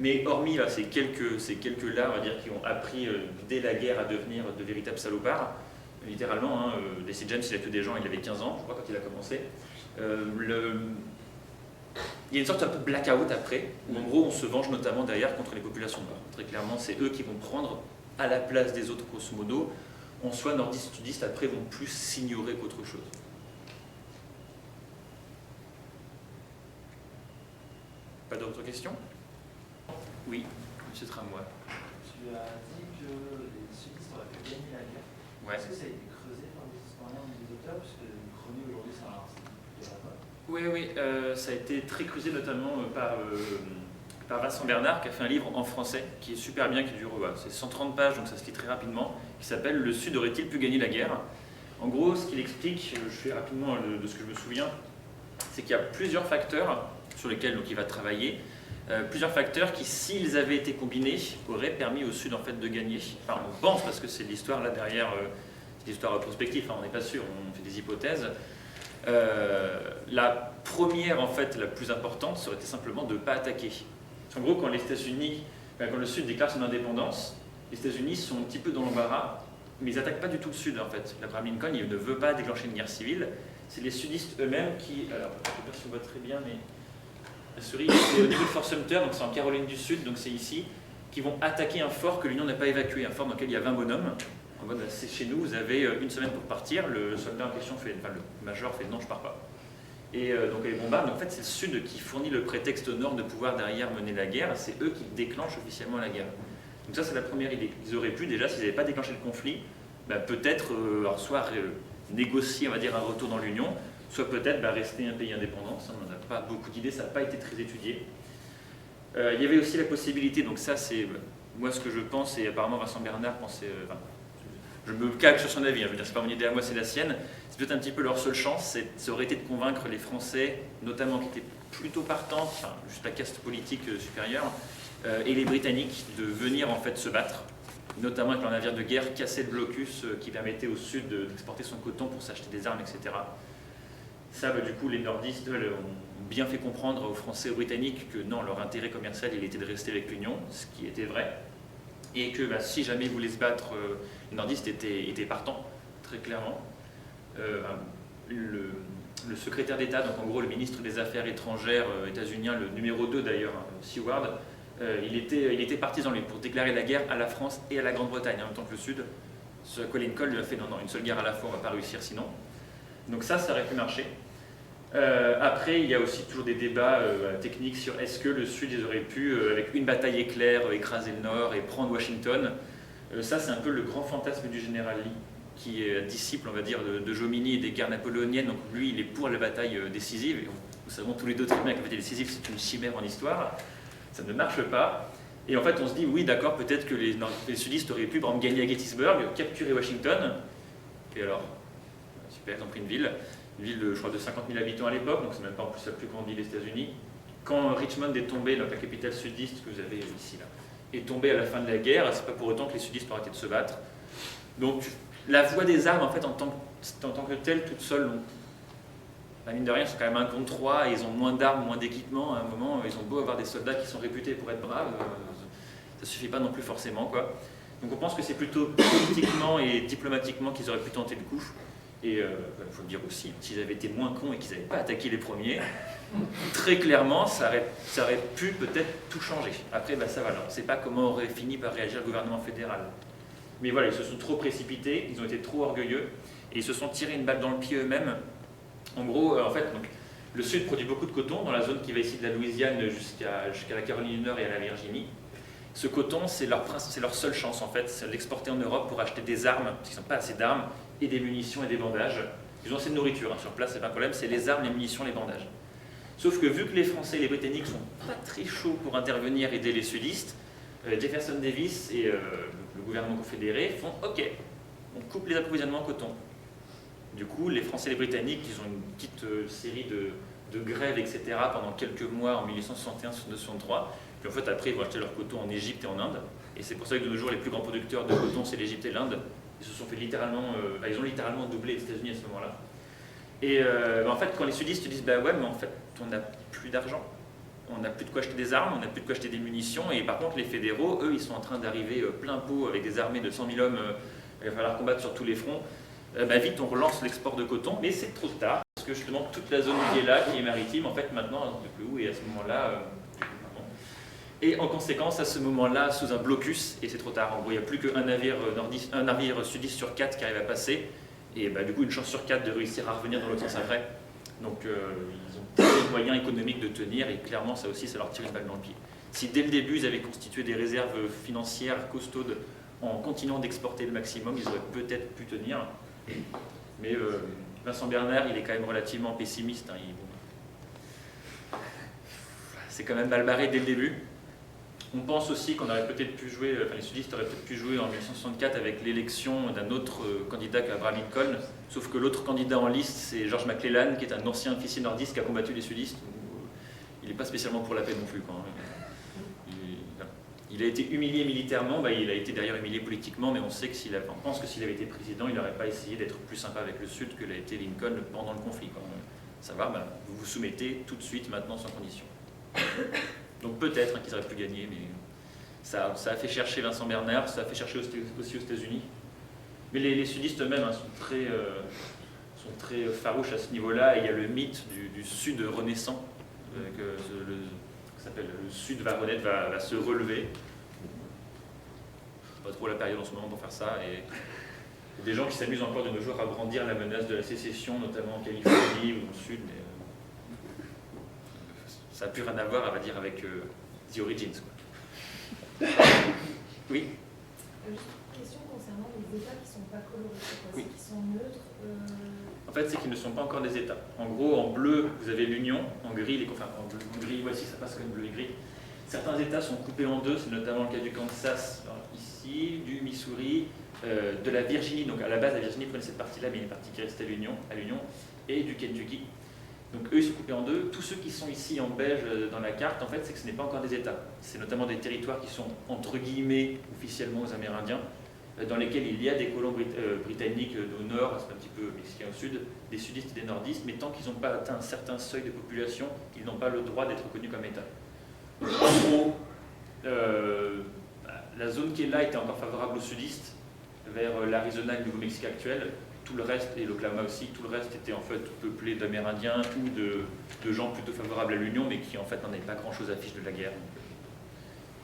Mais hormis ces quelques-là, on va dire, qui ont appris dès la guerre à devenir de véritables salopards, littéralement, Jesse James, il a tué des gens, il avait 15 ans, je crois, quand il a commencé. Il y a une sorte de blackout après, où en gros on se venge notamment d'ailleurs contre les populations noires. Très clairement, c'est eux qui vont prendre à la place des autres, grosso modo. En soi, nordistes, sudistes, après, vont plus s'ignorer qu'autre chose. Pas d'autres questions? Oui, M. Tramway. Tu as dit que les sudistes auraient pu gagner la guerre. Ouais. Est-ce que ça a été creusé par des historiens ou des auteurs? Parce que le chronique aujourd'hui, c'est un pas. Oui, ça a été très creusé notamment par Vincent Bernard, qui a fait un livre en français qui est super bien, qui dure c'est 130 pages, donc ça se lit très rapidement, qui s'appelle « Le Sud aurait-il pu gagner la guerre ?» En gros, ce qu'il explique, je fais rapidement de ce que je me souviens, c'est qu'il y a plusieurs facteurs sur lesquels donc, il va travailler, plusieurs facteurs qui, s'ils avaient été combinés, auraient permis au Sud en fait, de gagner. Enfin, on pense, parce que c'est l'histoire là derrière, c'est l'histoire prospective, on n'est pas sûr, on fait des hypothèses. La première, en fait, la plus importante, ça aurait été simplement de ne pas attaquer. En gros, quand le Sud déclare son indépendance, les États-Unis sont un petit peu dans l'embarras, mais ils n'attaquent pas du tout le Sud, en fait. L'Abraham Lincoln, il ne veut pas déclencher une guerre civile. C'est les sudistes eux-mêmes qui... Alors, je ne sais pas si on voit très bien, mais... La souris, c'est au niveau de Fort Sumter, donc c'est en Caroline du Sud, donc c'est ici, qui vont attaquer un fort que l'Union n'a pas évacué, un fort dans lequel il y a 20 bonhommes. En mode, c'est chez nous, vous avez une semaine pour partir. Le soldat en question le major fait non, je pars pas. Et donc elle bombarde. Donc en fait, c'est le Sud qui fournit le prétexte au Nord de pouvoir derrière mener la guerre. C'est eux qui déclenchent officiellement la guerre. Donc ça, c'est la première idée. Ils auraient pu déjà, s'ils n'avaient pas déclenché le conflit, peut-être soit négocier, on va dire, un retour dans l'Union, soit peut-être rester un pays indépendant. Ça, on n'en a pas beaucoup d'idées, ça n'a pas été très étudié. Il y avait aussi la possibilité, donc ça, c'est moi ce que je pense, et apparemment Vincent Bernard pensait. Je me calque sur son avis, je veux dire, c'est pas mon idée à moi, c'est la sienne. C'est peut-être un petit peu leur seule chance, ça aurait été de convaincre les Français, notamment qui étaient plutôt partants, juste la caste politique supérieure, et les Britanniques de venir en fait se battre, notamment avec leur navire de guerre, casser le blocus qui permettait au Sud d'exporter son coton pour s'acheter des armes, etc. Ça, du coup, les nordistes ont bien fait comprendre aux Français et aux Britanniques que non, leur intérêt commercial, il était de rester avec l'Union, ce qui était vrai. Et que si jamais ils voulaient se battre, les nordistes étaient partants, très clairement. Le secrétaire d'État, donc en gros le ministre des Affaires étrangères états-unien, le numéro 2 d'ailleurs, Seward, il était partisan lui pour déclarer la guerre à la France et à la Grande-Bretagne en même temps que le Sud. Ce que Lincoln lui a fait non, une seule guerre à la fois, on ne va pas réussir sinon. Donc ça aurait pu marcher. Après, il y a aussi toujours des débats techniques sur est-ce que le Sud ils auraient pu, avec une bataille éclair, écraser le Nord et prendre Washington. Ça, c'est un peu le grand fantasme du général Lee, qui est disciple, on va dire, de Jomini et des guerres napoléoniennes. Donc lui, il est pour la bataille décisive. Et nous savons tous les deux très bien que la bataille décisive, c'est une chimère en histoire. Ça ne marche pas. Et en fait, on se dit, oui, d'accord, peut-être que les sudistes auraient pu, par exemple, gagner à Gettysburg, capturer Washington. Et alors, super, ils ont pris une ville, je crois, de 50 000 habitants à l'époque, donc c'est même pas en plus la plus grande ville des États-Unis. Quand Richmond est tombé, donc la capitale sudiste que vous avez ici, là, est tombée à la fin de la guerre, c'est pas pour autant que les sudistes ont arrêté de se battre. Donc, la voie des armes, en fait, en tant que telle, toute seule, mine de rien, c'est quand même 1 contre 3, et ils ont moins d'armes, moins d'équipement. À un moment, ils ont beau avoir des soldats qui sont réputés pour être braves, ça suffit pas non plus forcément, quoi. Donc on pense que c'est plutôt politiquement et diplomatiquement qu'ils auraient pu tenter le coup. Et il faut le dire aussi, s'ils avaient été moins cons et qu'ils n'avaient pas attaqué les premiers, très clairement, ça aurait pu peut-être tout changer. Après, ça va. On ne sait pas comment aurait fini par réagir le gouvernement fédéral. Mais voilà, ils se sont trop précipités, ils ont été trop orgueilleux, et ils se sont tirés une balle dans le pied eux-mêmes. En gros, en fait, donc, le Sud produit beaucoup de coton, dans la zone qui va ici de la Louisiane jusqu'à la Caroline du Nord et à la Virginie. Ce coton, c'est leur seule chance, en fait, c'est l'exporter en Europe pour acheter des armes, parce qu'ils n'ont pas assez d'armes, et des munitions et des bandages. Ils ont assez de nourriture, hein, sur place, c'est pas un problème, c'est les armes, les munitions, les bandages. Sauf que vu que les Français et les Britanniques sont pas très chauds pour intervenir, aider les sudistes, Jefferson Davis et le gouvernement confédéré font « Ok, on coupe les approvisionnements en coton ». Du coup, les Français et les Britanniques, ils ont une petite série de grèves, etc. pendant quelques mois en 1861-63. Puis en fait, après, ils vont acheter leur coton en Égypte et en Inde. Et c'est pour ça que de nos jours, les plus grands producteurs de coton, c'est l'Égypte et l'Inde. Ils se sont fait littéralement, ils ont littéralement doublé les États-Unis à ce moment-là. Et en fait, quand les sudistes disent bah ouais, mais en fait, on n'a plus d'argent, on n'a plus de quoi acheter des armes, on n'a plus de quoi acheter des munitions. Et par contre, les fédéraux, eux, ils sont en train d'arriver plein pot avec des armées de 100 000 hommes. Il va falloir combattre sur tous les fronts. Vite, on relance l'export de coton, mais c'est trop tard. Parce que justement, toute la zone qui est là, qui est maritime, en fait, maintenant, elle n'en peut plus. Et à ce moment-là. Et en conséquence, à ce moment-là, sous un blocus, et c'est trop tard, en gros, il n'y a plus qu'un navire nordiste, un navire sudiste sur 4 qui arrive à passer, et du coup, une chance sur 4 de réussir à revenir dans l'autre sens après. Donc, ils ont pas les moyens économiques de tenir, et clairement, ça aussi, ça leur tire une balle dans le pied. Si dès le début, ils avaient constitué des réserves financières costaudes en continuant d'exporter le maximum, ils auraient peut-être pu tenir. Mais Vincent Bernard, il est quand même relativement pessimiste. Hein, c'est quand même mal barré dès le début. On pense aussi qu'on aurait peut-être pu jouer, les sudistes auraient peut-être pu jouer en 1964 avec l'élection d'un autre candidat qu'Abraham Lincoln, sauf que l'autre candidat en liste, c'est George McClellan, qui est un ancien officier nordiste qui a combattu les sudistes. Il n'est pas spécialement pour la paix non plus. Il a été humilié militairement, il a été d'ailleurs humilié politiquement, mais on sait que on pense que s'il avait été président, il n'aurait pas essayé d'être plus sympa avec le Sud que l'a été Lincoln pendant le conflit. Savoir, vous vous soumettez tout de suite, maintenant, sans condition. Donc peut-être qu'ils auraient pu gagner, mais ça a fait chercher Vincent Bernard, ça a fait chercher aussi aux États-Unis. Mais les sudistes eux-mêmes sont très farouches à ce niveau-là, et il y a le mythe du Sud renaissant, qui s'appelle le Sud va renaître, va se relever. Pas trop la période en ce moment pour faire ça, et il y a des gens qui s'amusent encore de nos jours à brandir la menace de la sécession, notamment en Californie ou dans le Sud. Ça n'a plus rien à voir, on va dire, avec The Origins. Quoi. Oui. Juste une question concernant les États qui ne sont pas colorés, oui. Qui sont neutres. En fait, c'est qu'ils ne sont pas encore des États. En gros, en bleu, vous avez l'Union, en gris, en gris, voici, ça passe comme bleu et gris. Certains États sont coupés en deux, c'est notamment le cas du Kansas, ici, du Missouri, de la Virginie. Donc à la base, la Virginie prenait cette partie-là, mais il y a une partie qui restait à l'Union, et du Kentucky. Donc eux, ils sont coupés en deux. Tous ceux qui sont ici en beige dans la carte, en fait, c'est que ce n'est pas encore des États. C'est notamment des territoires qui sont, entre guillemets, officiellement aux Amérindiens, dans lesquels il y a des colons britanniques au nord, c'est un petit peu mexicain au sud, des sudistes et des nordistes, mais tant qu'ils n'ont pas atteint un certain seuil de population, ils n'ont pas le droit d'être reconnus comme État. Donc, en gros, la zone qui est là était encore favorable aux sudistes, vers l'Arizona et le Nouveau-Mexique actuel. Tout le reste, et l'Oklahoma aussi, tout le reste était en fait peuplé d'Amérindiens ou de gens plutôt favorables à l'Union, mais qui en fait n'en avaient pas grand-chose à fiche de la guerre. Donc,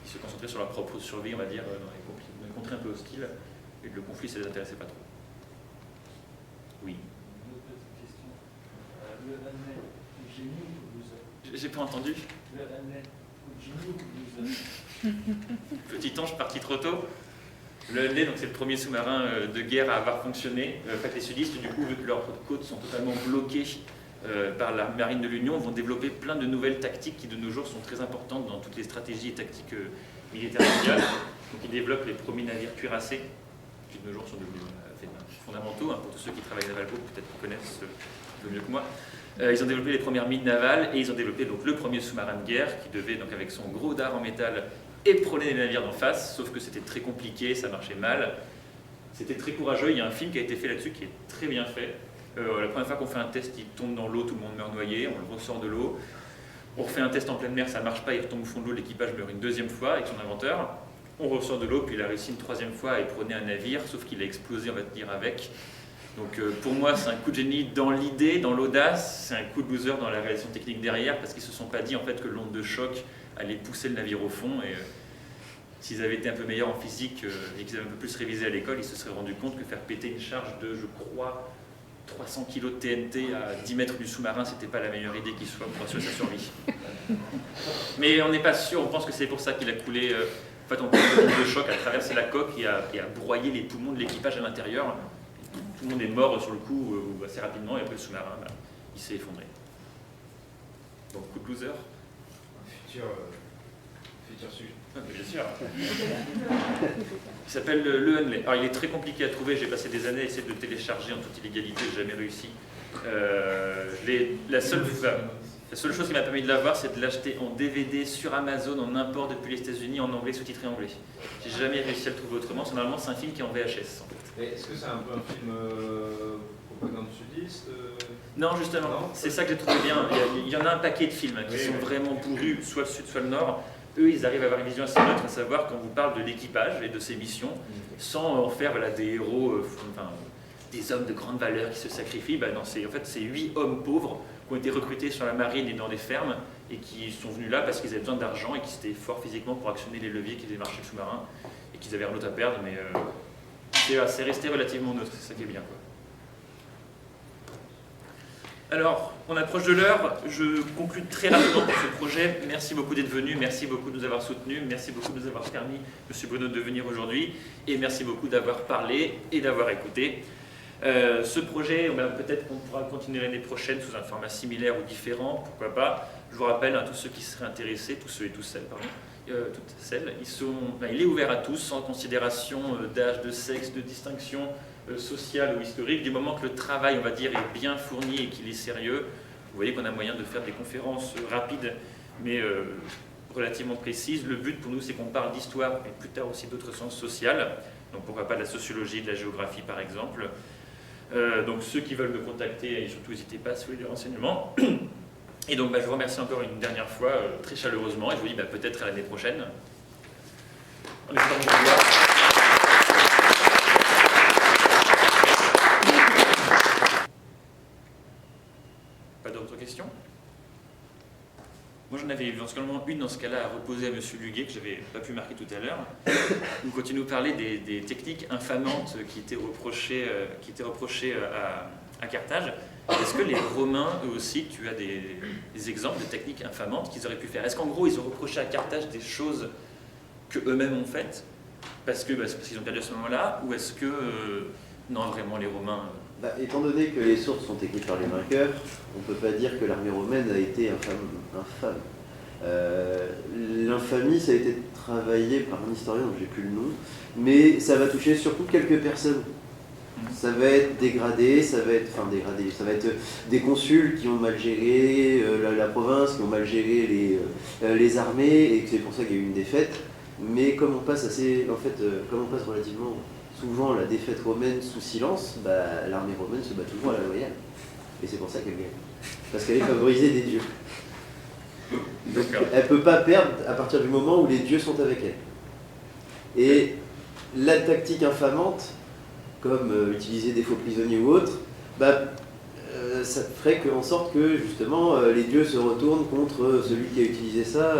ils se concentraient sur leur propre survie, on va dire, dans les contrées un peu hostiles, et le conflit, ça les intéressait pas trop. Oui. Une autre petite question. Le Hanley, génie ou loser? J'ai pas entendu. Le Hanley, génie ou loser? Petit ange parti trop tôt. Le Hanley, c'est le premier sous-marin de guerre à avoir fonctionné. En fait, les sudistes, du coup, vu que leurs côtes sont totalement bloquées par la marine de l'Union, vont développer plein de nouvelles tactiques qui, de nos jours, sont très importantes dans toutes les stratégies et tactiques militaires mondiales. Donc, ils développent les premiers navires cuirassés, qui, de nos jours, sont devenus fondamentaux. Pour tous ceux qui travaillent à Navalco, peut-être qu'ils connaissent un peu mieux que moi. Ils ont développé les premières mines navales et ils ont développé donc, le premier sous-marin de guerre qui devait, donc, avec son gros dard en métal, éperonner les navires d'en face, sauf que c'était très compliqué, ça marchait mal. C'était très courageux, il y a un film qui a été fait là-dessus qui est très bien fait. La première fois qu'on fait un test, il tombe dans l'eau, tout le monde meurt noyé, on le ressort de l'eau. On refait un test en pleine mer, ça ne marche pas, il retombe au fond de l'eau, l'équipage meurt une deuxième fois avec son inventeur. On ressort de l'eau, puis il a réussi une troisième fois à éperonner un navire, sauf qu'il a explosé, on va dire, avec. Donc pour moi, c'est un coup de génie dans l'idée, dans l'audace, c'est un coup de loser dans la réalisation technique derrière, parce qu'ils ne se sont pas dit en fait que l'onde de choc allait pousser le navire au fond. Et s'ils avaient été un peu meilleurs en physique et qu'ils avaient un peu plus révisé à l'école, ils se seraient rendus compte que faire péter une charge de, je crois, 300 kg de TNT à 10 mètres du sous-marin, c'était pas la meilleure idée qui soit pour assurer sa survie. Mais on n'est pas sûr, on pense que c'est pour ça qu'il a coulé. En fait, on pense que le choc a traversé la coque et a broyé les poumons de l'équipage à l'intérieur. Tout le monde est mort sur le coup assez rapidement, et après le sous-marin, il s'est effondré. Donc, coup de loser. Un futur sujet. Ah, bien sûr. Il s'appelle le Hunley. Alors, il est très compliqué à trouver. J'ai passé des années à essayer de le télécharger en toute illégalité. J'ai jamais réussi. La seule chose qui m'a permis de l'avoir, c'est de l'acheter en DVD sur Amazon en import depuis les États-Unis en anglais, sous-titré anglais. J'ai jamais réussi à le trouver autrement. Normalement, c'est un film qui est en VHS. En fait. Est-ce que c'est un peu un film propagande sudiste Non, justement, c'est ça que j'ai trouvé bien. Il y en a un paquet de films qui sont vraiment pourrus, soit le sud, soit le nord. Eux, ils arrivent à avoir une vision assez neutre, à savoir quand vous parle de l'équipage et de ses missions, sans en faire des héros, des hommes de grande valeur qui se sacrifient. Non, en fait, c'est 8 hommes pauvres qui ont été recrutés sur la marine et dans des fermes et qui sont venus là parce qu'ils avaient besoin d'argent et qui étaient forts physiquement pour actionner les leviers qui démarchaient le sous-marin et qu'ils avaient rien d'autre à perdre, mais c'est resté relativement neutre, c'est ça qui est bien, quoi. Alors, on approche de l'heure, je conclue très rapidement pour ce projet. Merci beaucoup d'être venu, merci beaucoup de nous avoir soutenus, merci beaucoup de nous avoir permis, M. Bruno, de venir aujourd'hui, et merci beaucoup d'avoir parlé et d'avoir écouté. Ce projet, peut-être qu'on pourra continuer l'année prochaine sous un format similaire ou différent, pourquoi pas. Je vous rappelle, tous ceux qui seraient intéressés, tous ceux et toutes celles, il est ouvert à tous, sans considération d'âge, de sexe, de distinction sociale ou historique. Du moment que le travail, on va dire, est bien fourni et qu'il est sérieux, vous voyez qu'on a moyen de faire des conférences rapides, mais relativement précises. Le but pour nous, c'est qu'on parle d'histoire, mais plus tard aussi d'autres sciences sociales. Donc pourquoi pas de la sociologie, de la géographie par exemple. Donc ceux qui veulent me contacter, et surtout n'hésitez pas à souhaiter des renseignements. Et donc je vous remercie encore une dernière fois très chaleureusement et je vous dis peut-être à l'année prochaine. En espérant vous revoir. Pas d'autres questions? Moi j'en avais éventuellement une dans ce cas-là à reposer à M. Luguet que je n'avais pas pu marquer tout à l'heure. Vous continuez à parler des techniques infamantes qui étaient reprochées à Carthage. Est-ce que les Romains, eux aussi, tu as des exemples de techniques infamantes qu'ils auraient pu faire? Est-ce qu'en gros ils ont reproché à Carthage des choses qu'eux-mêmes ont faites parce qu'ils ont perdu à ce moment-là? Ou est-ce que, non, vraiment les Romains... Étant donné que les sources sont écrites par les vainqueurs, on ne peut pas dire que l'armée romaine a été infâme. L'infamie, ça a été travaillé par un historien dont j'ai plus le nom, mais ça va toucher surtout quelques personnes. Ça va être dégradé, ça va être des consuls qui ont mal géré la province, qui ont mal géré les armées, et c'est pour ça qu'il y a eu une défaite. Mais comme on passe relativement souvent la défaite romaine sous silence, l'armée romaine se bat toujours à la loyale. Et c'est pour ça qu'elle gagne. Parce qu'elle est favorisée des dieux. Donc elle ne peut pas perdre à partir du moment où les dieux sont avec elle. Et la tactique infamante, comme utiliser des faux prisonniers ou autre, ça ferait en sorte que justement les dieux se retournent contre celui qui a utilisé ça.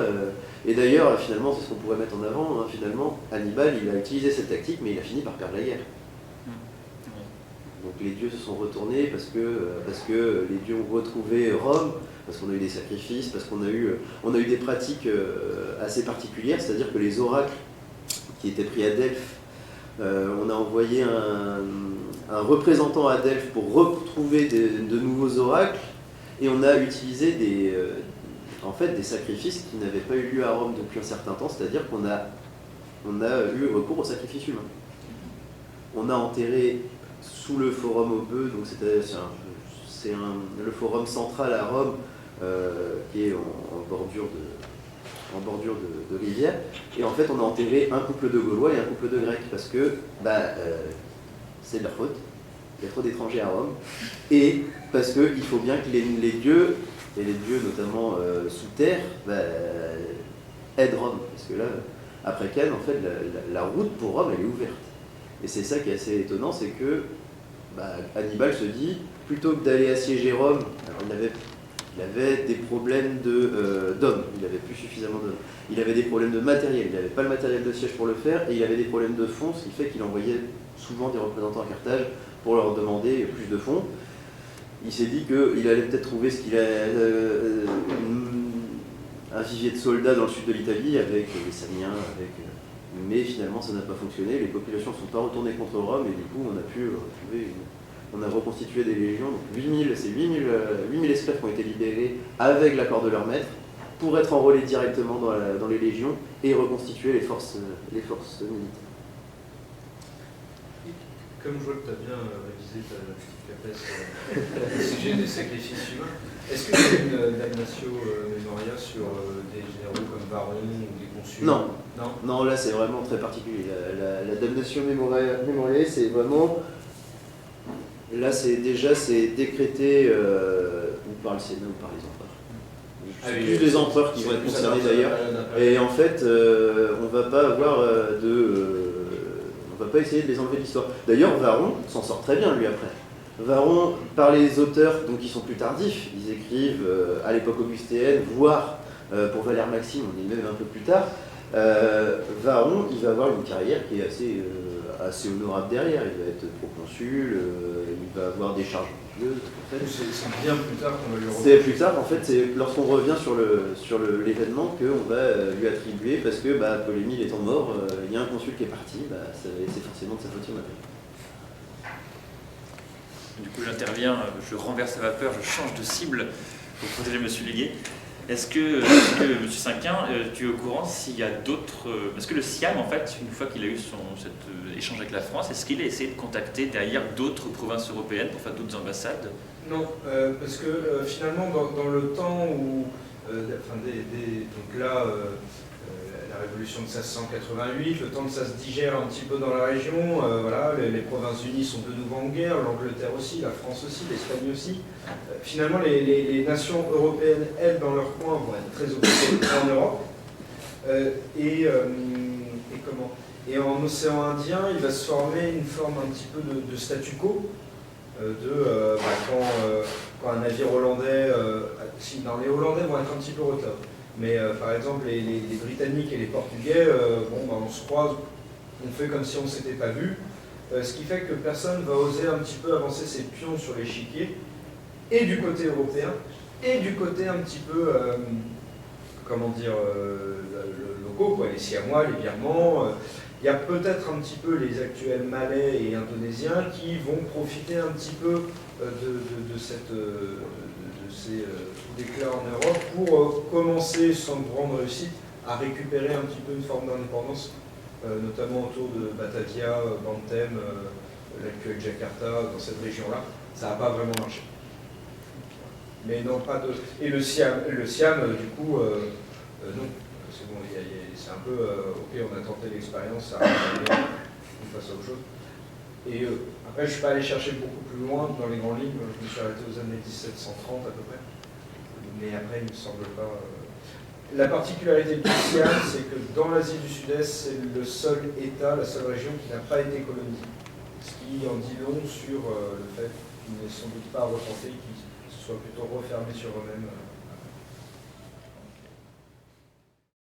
Et d'ailleurs, finalement, c'est ce qu'on pourrait mettre en avant. Finalement, Hannibal, il a utilisé cette tactique, mais il a fini par perdre la guerre. Donc les dieux se sont retournés parce que les dieux ont retrouvé Rome, parce qu'on a eu des sacrifices, parce qu'on a eu des pratiques assez particulières, c'est-à-dire que les oracles qui étaient pris à Delphes, on a envoyé un représentant à Delphes pour retrouver de nouveaux oracles, et on a utilisé des sacrifices qui n'avaient pas eu lieu à Rome depuis un certain temps, c'est-à-dire qu'on a eu recours au sacrifice humain. On a enterré sous le forum aux bœufs, donc c'est le forum central à Rome, qui est en bordure de rivière, et en fait on a enterré un couple de Gaulois et un couple de Grecs, parce que c'est de leur faute, il y a trop d'étrangers à Rome, et parce qu'il faut bien que les dieux, et les dieux notamment sous terre, aident Rome, parce que là, après Cannes, en fait, la route pour Rome, elle est ouverte. Et c'est ça qui est assez étonnant, c'est que Hannibal se dit, plutôt que d'aller assiéger Rome, alors il avait Il avait des problèmes d'hommes, il n'avait plus suffisamment d'hommes. Il avait des problèmes de matériel, il n'avait pas le matériel de siège pour le faire, et il avait des problèmes de fonds, ce qui fait qu'il envoyait souvent des représentants à Carthage pour leur demander plus de fonds. Il s'est dit qu'il allait peut-être trouver ce qu'il a, un vivier de soldats dans le sud de l'Italie avec les Samiens, mais finalement ça n'a pas fonctionné, les populations ne sont pas retournées contre Rome, et du coup on a pu retrouver on a reconstitué des légions, donc 8000 esclaves qui ont été libérés avec l'accord de leur maître pour être enrôlés directement dans les légions et reconstituer les forces militaires. Comme je vois que tu as bien révisé ta capacité au sujet des sacrifices humains, est-ce que tu as une damnatio memoria sur des généraux comme Varron ou des consuls? Non. Non, là c'est vraiment très particulier. La damnatio memoriae, c'est vraiment... Là c'est décrété ou par le Sénat ou par les empereurs. C'est plus les empereurs qui vont être concernés d'ailleurs. Et en fait, on va pas avoir on va pas essayer de les enlever de l'histoire. D'ailleurs, Varron s'en sort très bien lui après. Varron, par les auteurs donc qui sont plus tardifs, ils écrivent à l'époque augustéenne, voire pour Valère Maxime, on est même un peu plus tard. Varron, il va avoir une carrière qui est assez honorable derrière. Il va être proconsul, il va avoir des charges religieuses. En fait. C'est bien plus tard qu'on va lui reprendre. C'est plus tard, en fait, c'est lorsqu'on revient sur l'événement qu'on va lui attribuer, parce que Ptolémée étant mort, il y a un consul qui est parti, c'est forcément de sa faute si on appelle. Du coup, j'interviens, je renverse la vapeur, je change de cible pour protéger M. Liguier. Est-ce que M. Cinquin, tu es au courant s'il y a d'autres... Parce que le Siam, en fait, une fois qu'il a eu cet échange avec la France, est-ce qu'il a essayé de contacter derrière d'autres provinces européennes pour faire d'autres ambassades? Non, parce que finalement, dans le temps où... donc là, la révolution de 1688, le temps que ça se digère un petit peu dans la région, voilà, les provinces unies sont de nouveau en guerre, l'Angleterre aussi, la France aussi, l'Espagne aussi. Finalement, les nations européennes, elles, dans leur coin, vont être très occupées en Europe. Et en océan Indien, il va se former une forme un petit peu de statu quo, quand un navire hollandais, les Hollandais vont être un petit peu en retard. Mais par exemple, les Britanniques et les Portugais, on se croise, on fait comme si on ne s'était pas vu, ce qui fait que personne ne va oser un petit peu avancer ses pions sur l'échiquier, et du côté européen, et du côté un petit peu, locaux, quoi, les Siamois, les Birmans. Il y a peut-être un petit peu les actuels Malais et Indonésiens qui vont profiter un petit peu de ces déclats en Europe pour commencer, sans grande réussite, à récupérer un petit peu une forme d'indépendance, notamment autour de Batavia, Banten, l'actuel Jakarta, dans cette région-là. Ça n'a pas vraiment marché. Mais non, pas de... Et le Siam du coup, non. C'est bon, c'est un peu, ok, on a tenté l'expérience, ça a bien, on passe à autre chose. Et après, je ne suis pas allé chercher beaucoup plus loin dans les grandes lignes, je me suis arrêté aux années 1730 à peu près. Mais après, il ne me semble pas... La particularité du Siam, c'est que dans l'Asie du Sud-Est, c'est le seul État, la seule région qui n'a pas été colonisée. Ce qui en dit long sur le fait qu'ils ne sont doute pas repentés, qu'ils se soient plutôt refermés sur eux-mêmes.